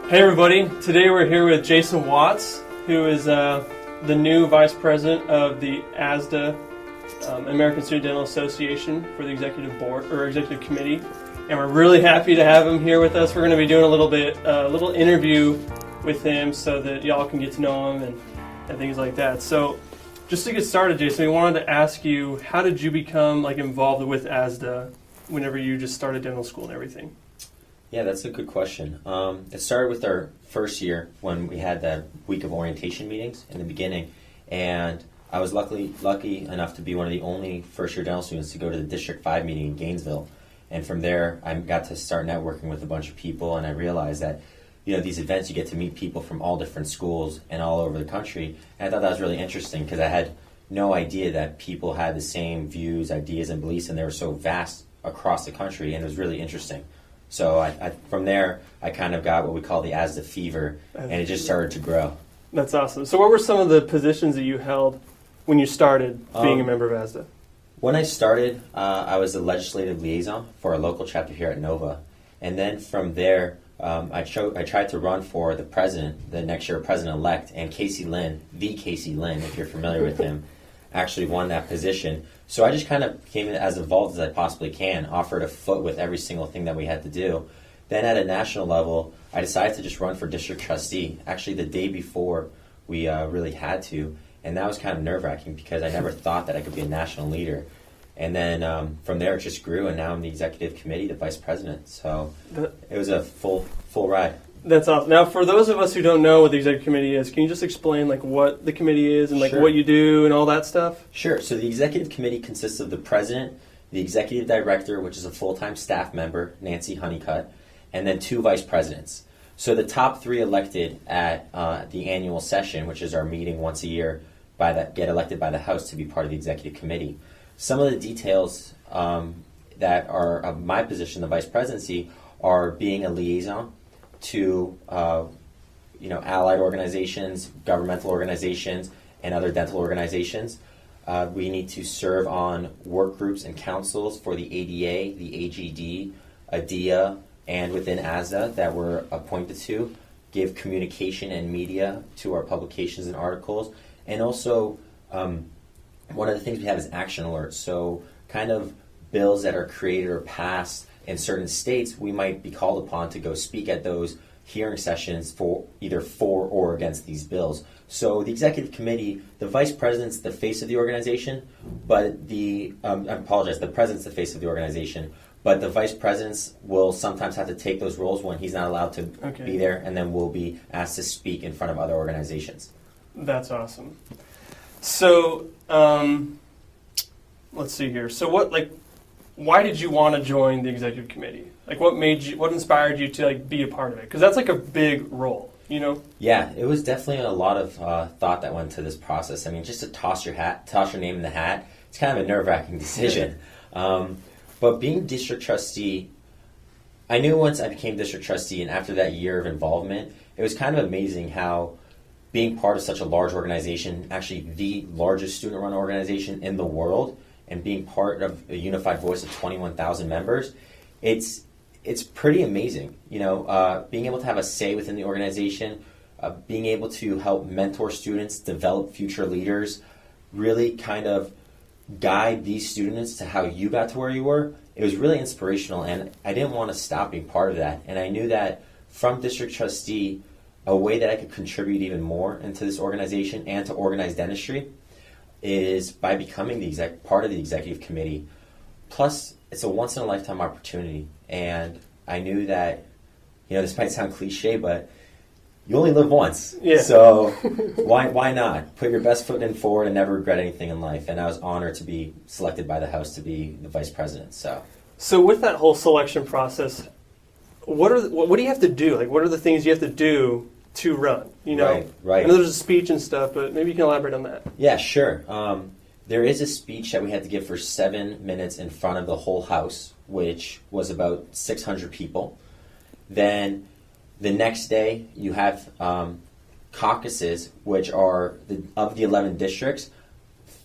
Hey everybody, today we're here with Jason Watts, who is the new Vice President of the ASDA, American Student Dental Association, for the Executive Board, or Executive Committee. And we're really happy to have him here with us. We're going to be doing a little interview with him so that y'all can get to know him and things like that. So just to get started, Jason, we wanted to ask you, how did you become involved with ASDA whenever you just started dental school and everything? Yeah, that's a good question. It started with our first year when we had that week of orientation meetings in the beginning, and I was lucky enough to be one of the only first-year dental students to go to the District 5 meeting in Gainesville. And from there, I got to start networking with a bunch of people, and I realized that these events, you get to meet people from all different schools and all over the country. And I thought that was really interesting because I had no idea that people had the same views, ideas, and beliefs, and they were so vast across the country, and it was really interesting. So from there, I kind of got what we call the ASDA fever, and it just started to grow. That's awesome. So what were some of the positions that you held when you started being a member of ASDA? When I started, I was the legislative liaison for our local chapter here at Nova. And then from there, I tried to run for the president, the next year president-elect, and Casey Lynn, if you're familiar with him, actually won that position. So I just kind of came in as involved as I possibly can, offered a foot with every single thing that we had to do. Then at a national level, I decided to just run for district trustee, actually the day before we really had to. And that was kind of nerve-wracking because I never thought that I could be a national leader. And then from there it just grew, and now I'm the executive committee, the vice president. So it was a full ride. That's awesome. Now, for those of us who don't know what the executive committee is, can you just explain what the committee is and Sure. what you do and all that stuff? Sure. So the executive committee consists of the president, the executive director, which is a full-time staff member, Nancy Honeycutt, and then 2 vice presidents. So the top 3 elected at the annual session, which is our meeting once a year, get elected by the House to be part of the executive committee. Some of the details that are of my position, the vice presidency, are being a liaison to allied organizations, governmental organizations, and other dental organizations. We need to serve on work groups and councils for the ADA, the AGD, ADIA, and within ASDA that we're appointed to, give communication and media to our publications and articles. And also, one of the things we have is action alerts. So kind of bills that are created or passed in certain states, we might be called upon to go speak at those hearing sessions for either for or against these bills. So the executive committee, the vice president's the face of the organization, but the president's the face of the organization, but the vice presidents will sometimes have to take those roles when he's not allowed to be there, and then will be asked to speak in front of other organizations. That's awesome. So let's see here. So why did you want to join the executive committee? What inspired you to be a part of it? Because that's a big role, Yeah, it was definitely a lot of thought that went into this process. I mean, just to toss your name in the hat, it's kind of a nerve-wracking decision. But being district trustee, I knew once I became district trustee, and after that year of involvement, it was kind of amazing how being part of such a large organization, actually the largest student-run organization in the world, and being part of a unified voice of 21,000 members, it's pretty amazing. Being able to have a say within the organization, being able to help mentor students, develop future leaders, really kind of guide these students to how you got to where you were. It was really inspirational, and I didn't want to stop being part of that. And I knew that from district trustee, a way that I could contribute even more into this organization and to organize dentistry is by becoming part of the executive committee. Plus, it's a once-in-a-lifetime opportunity, and I knew that, this might sound cliche, but you only live once. Yeah. So why not? Put your best foot forward and never regret anything in life. And I was honored to be selected by the House to be the vice president. So with that whole selection process, what do you have to do? What are the things you have to do to run? Right. I know there's a speech and stuff, but maybe you can elaborate on that. Yeah, sure. There is a speech that we had to give for 7 minutes in front of the whole House, which was about 600 people. Then the next day, you have caucuses, which are of the 11 districts.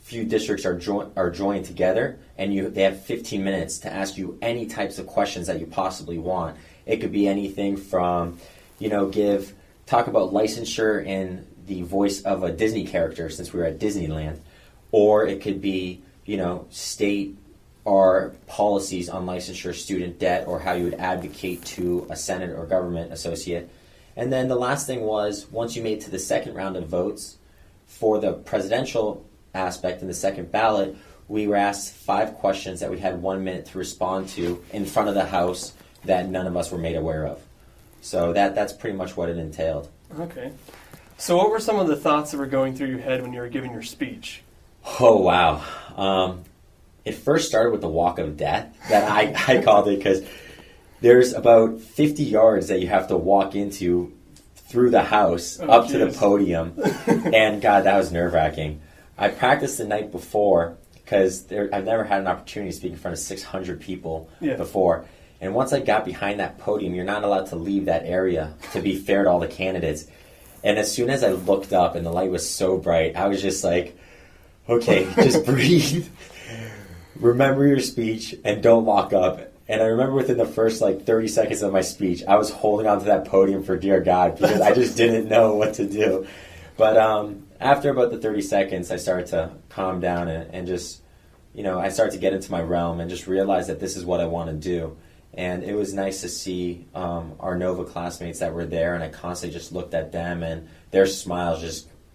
Few districts are joined together, and they have 15 minutes to ask you any types of questions that you possibly want. It could be anything from, talk about licensure in the voice of a Disney character since we were at Disneyland, or it could be, state our policies on licensure, student debt, or how you would advocate to a Senate or government associate. And then the last thing was, once you made to the second round of votes for the presidential aspect in the second ballot, we were asked 5 questions that we had 1 minute to respond to in front of the House that none of us were made aware of. So that's pretty much what it entailed. Okay. So what were some of the thoughts that were going through your head when you were giving your speech? Oh, wow. It first started with the walk of death that I called it, because there's about 50 yards that you have to walk into through the House up to the podium. And God, that was nerve-wracking. I practiced the night before because I've never had an opportunity to speak in front of 600 people before. And once I got behind that podium, you're not allowed to leave that area, to be fair to all the candidates. And as soon as I looked up and the light was so bright, I was just like, okay, just breathe. Remember your speech and don't lock up. And I remember within the first 30 seconds of my speech, I was holding onto that podium for dear God, because I just didn't know what to do. But after about the 30 seconds, I started to calm down and just, I started to get into my realm and just realize that this is what I want to do. And it was nice to see our Nova classmates that were there, and I constantly just looked at them, and their smiles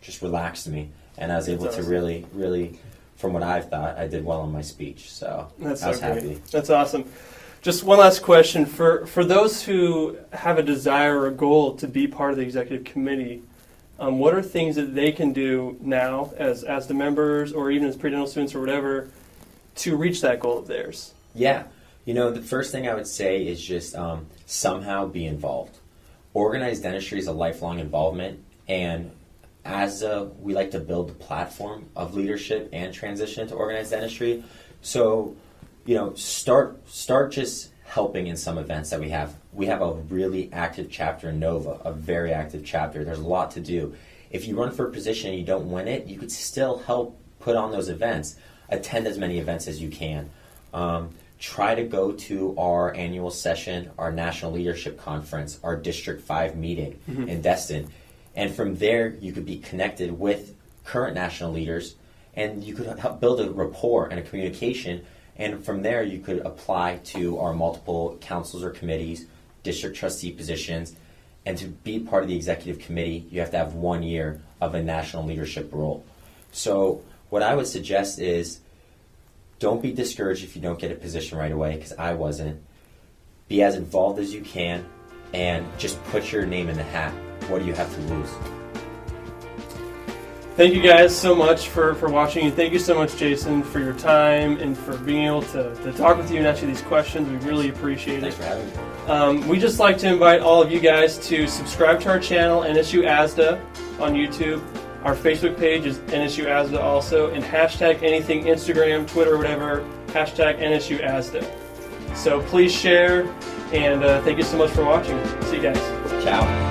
just relaxed me. And I was able to really, really, from what I thought, I did well in my speech. So I was happy. That's awesome. Just one last question. For those who have a desire or a goal to be part of the executive committee, what are things that they can do now as the members or even as pre-dental students or whatever to reach that goal of theirs? Yeah. The first thing I would say is just somehow be involved. Organized dentistry is a lifelong involvement, and ASDA, we like to build the platform of leadership and transition to organized dentistry. So, start just helping in some events that we have. We have a really active chapter in Nova, a very active chapter. There's a lot to do. If you run for a position and you don't win it, you could still help put on those events. Attend as many events as you can. Try to go to our annual session, our National Leadership Conference, our District 5 meeting in Destin. And from there, you could be connected with current national leaders, and you could help build a rapport and a communication. And from there, you could apply to our multiple councils or committees, district trustee positions. And to be part of the executive committee, you have to have 1 year of a national leadership role. So what I would suggest is, don't be discouraged if you don't get a position right away, because I wasn't. Be as involved as you can, and just put your name in the hat. What do you have to lose? Thank you guys so much for watching, and thank you so much, Jason, for your time and for being able to talk with you and ask you these questions. We really appreciate it. Thanks for having me. We'd just like to invite all of you guys to subscribe to our channel, NSU ASDA, on YouTube. Our Facebook page is NSU ASDA also, and hashtag anything Instagram, Twitter, whatever, hashtag NSU ASDA. So please share, and thank you so much for watching. See you guys. Ciao.